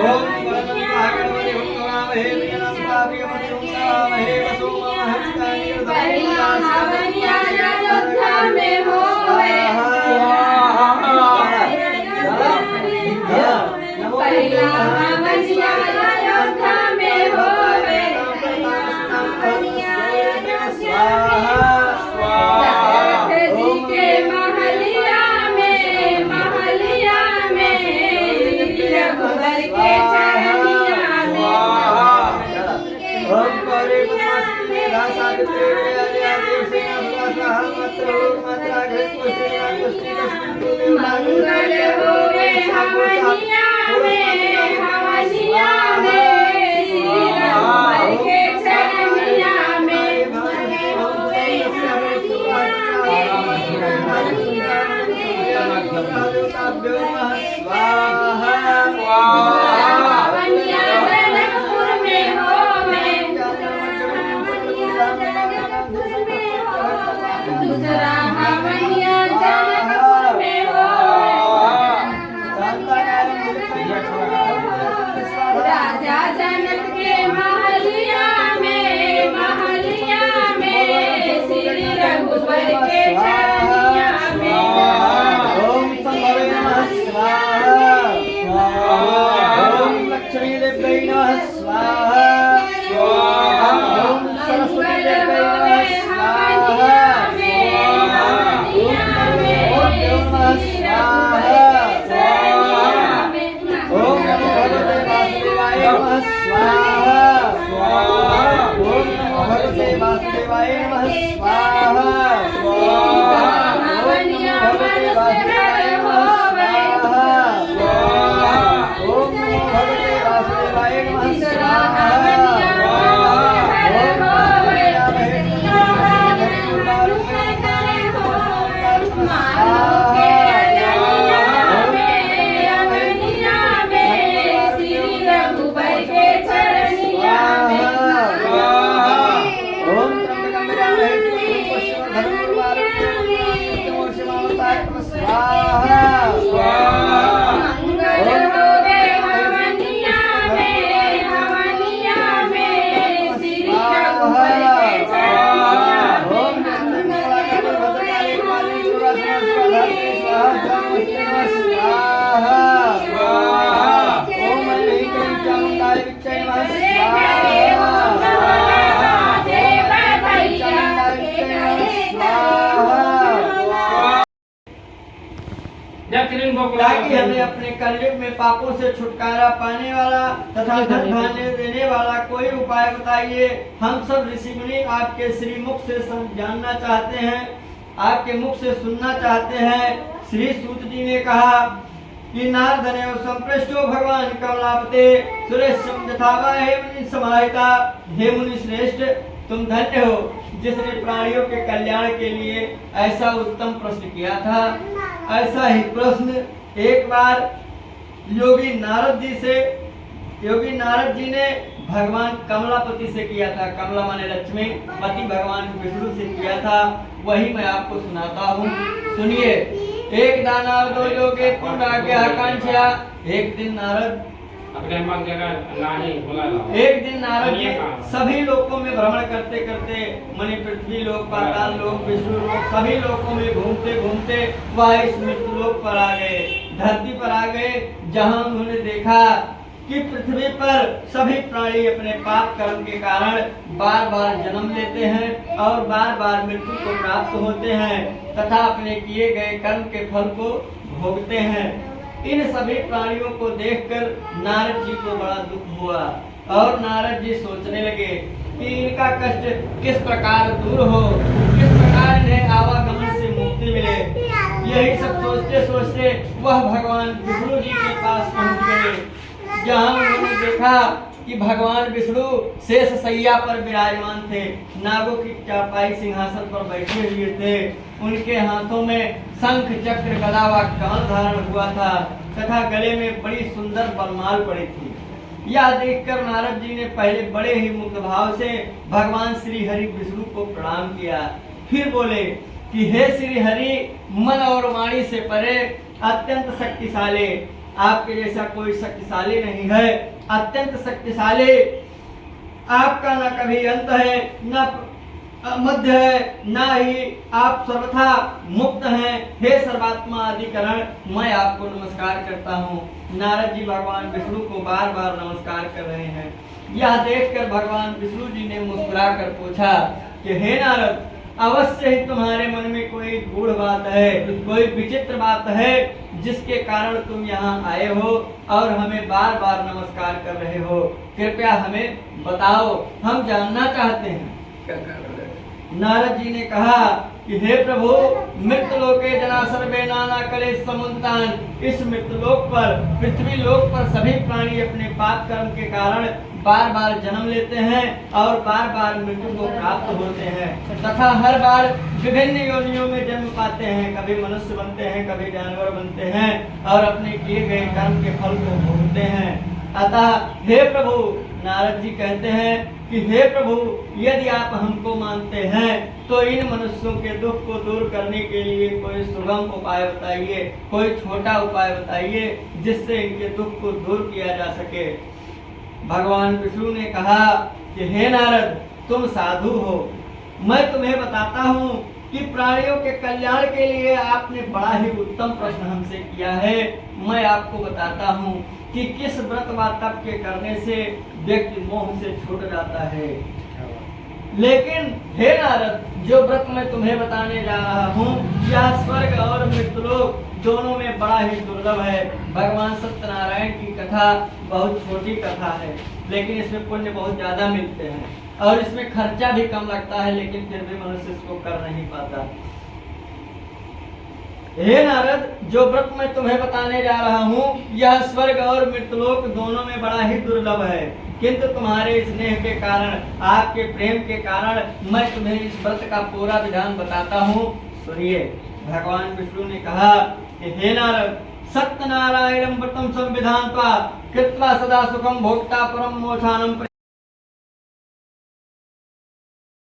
ओम परमं भागवते भगवामहे प्रियं पापियमनुं सामहे वसुमहस्तानि अयोध्या में होवे अयोध्या में होवे दशरथ जी के महलिया में श्री रघुवर के चरनिया में ओम करे पुष्पस्ति मेधा सावित्री वेदाया देवसे मंगल होवे हवनिया में श्री रघुवर के चरनिया में हवनिया जनकपुर में होवे दूसरा हवनिया जनकपुर में राजा जनक के महलिया में श्री रघुवर के चरनिया में ओम संभवे नमः स्वाहा ओम लक्ष्मी देव्यै नमः स्वाहा ओम सरस्वती देव्यै नमः स्वाहा ओम भगवते वासुदेवाय नमः स्वाहा ओम भगवते वासुदेवाय नमः स्वाहा ओम भगवते वासुदेवाय नमः स्वाहा ताकि हमें अपने कलयुग में पापों से छुटकारा पाने वाला तथा धन धान्य देने वाला कोई उपाय बताइए। हम सब ऋषि मुनि आपके श्री मुख से जानना चाहते हैं, आपके मुख से सुनना चाहते हैं। श्री सूत जी ने कहा कि नारदनेव संपृष्टो भगवान कमलापते सुरेशम यथावा हे मुनि समाहिता। हे मुनि श्रेष्ठ, तुम धन्य हो जिसने प्राणियों के कल्याण के लिए ऐसा उत्तम प्रश्न किया था। ऐसा ही प्रश्न एक बार योगी नारद जी ने भगवान कमलापति से किया था। कमला माने लक्ष्मी, पति भगवान विष्णु से किया था। वही मैं आपको सुनाता हूँ, सुनिए। एक दानव दो योगे पुण्य आकांक्षा। एक दिन नारद जी सभी लोकों में भ्रमण करते करते मणि पृथ्वी लोक, पाताल लोक, विष्णु लोक, सभी लोकों में घूमते घूमते वह इस मृत्यु लोक पर आ गए, धरती पर आ गए, जहां उन्होंने देखा कि पृथ्वी पर सभी प्राणी अपने पाप कर्म के कारण बार बार जन्म लेते हैं और बार बार मृत्यु को प्राप्त होते हैं तथा अपने किए गए कर्म के फल को भोगते हैं। इन सभी प्राणियों को देखकर नारद जी को बड़ा दुख हुआ और नारद जी सोचने लगे कि इनका कष्ट किस प्रकार दूर हो, किस प्रकार इन्हें आवागमन से मुक्ति मिले। यही सब सोचते सोचते वह भगवान विष्णु जी के पास पहुंच गए, जहां उन्होंने देखा कि भगवान विष्णु शेष शैया पर विराजमान थे, नागों की चारपाई सिंहासन पर बैठे हुए थे। उनके हाथों में शंख चक्र गदा व कमल धारण हुआ था तथा गले में बड़ी सुंदर वरमाल पड़ी थी। यह देखकर नारद जी ने पहले बड़े ही मुग्ध भाव से भगवान श्री हरि विष्णु को प्रणाम किया। फिर बोले कि हे श्री हरि, मन और वाणी से परे अत्यंत शक्तिशाली, आपके जैसा कोई शक्तिशाली नहीं है, अत्यंत शक्तिशाली। आपका न कभी अंत है, न मध्य है, ना ही आप सर्वथा मुक्त हैं। हे सर्वात्मा अधिकरण, मैं आपको नमस्कार करता हूँ। नारद जी भगवान विष्णु को बार बार नमस्कार कर रहे हैं। यह देखकर भगवान विष्णु जी ने मुस्कुराकर पूछा कि हे नारद, अवश्य ही तुम्हारे मन में कोई गूढ़ बात है, कोई विचित्र बात है, जिसके कारण तुम यहाँ आए हो और हमें बार बार नमस्कार कर रहे हो। कृपया हमें बताओ, हम जानना चाहते हैं। नारद जी ने कहा कि हे प्रभु, मृतलोके जना सर्वे नाना कलेश समुन्तान। इस मृतलोक पर, पृथ्वी लोक पर सभी प्राणी अपने पाप कर्म के कारण बार बार जन्म लेते हैं और बार बार मृत्यु को प्राप्त होते हैं तथा हर बार विभिन्न योनियों में जन्म पाते हैं। कभी मनुष्य बनते हैं, कभी जानवर बनते हैं और अपने किए गए कर्म के फल को भोगते हैं। अतः हे प्रभु, नारद जी कहते हैं कि हे प्रभु, यदि आप हमको मानते हैं तो इन मनुष्यों के दुख को दूर करने के लिए कोई सुगम उपाय बताइए, कोई छोटा उपाय बताइए जिससे इनके दुख को दूर किया जा सके। भगवान विष्णु ने कहा कि हे नारद, तुम साधु हो, मैं तुम्हें बताता हूँ कि प्राणियों के कल्याण के लिए आपने बड़ा ही उत्तम प्रश्न हमसे किया है। मैं आपको बताता हूँ कि किस व्रत व तप के करने से व्यक्ति मोह से छूट जाता है। लेकिन हे नारद, जो व्रत मैं तुम्हें बताने जा रहा हूँ, यह स्वर्ग और मृत्युलोक दोनों में बड़ा ही दुर्लभ है। भगवान सत्यनारायण की कथा बहुत छोटी कथा है, लेकिन इसमें पुण्य बहुत ज्यादा मिलते हैं और इसमें खर्चा भी कम लगता है, लेकिन फिर भी मनुष्य इसको कर नहीं पाता। हे नारद, जो व्रत मैं तुम्हें बताने जा रहा हूँ, यह स्वर्ग और मृत्युलोक दोनों में बड़ा ही दुर्लभ है, किंतु तुम्हारे स्नेह के कारण, आपके प्रेम के कारण मैं तुम्हें इस व्रत का पूरा विधान बताता हूँ। सुनिए। भगवान विष्णु ने कहा कि हे नारद, सत्यनारायणं व्रतं संविधानत्वा कृत्वा सदा सुखं भोक्ता परम मोक्षानं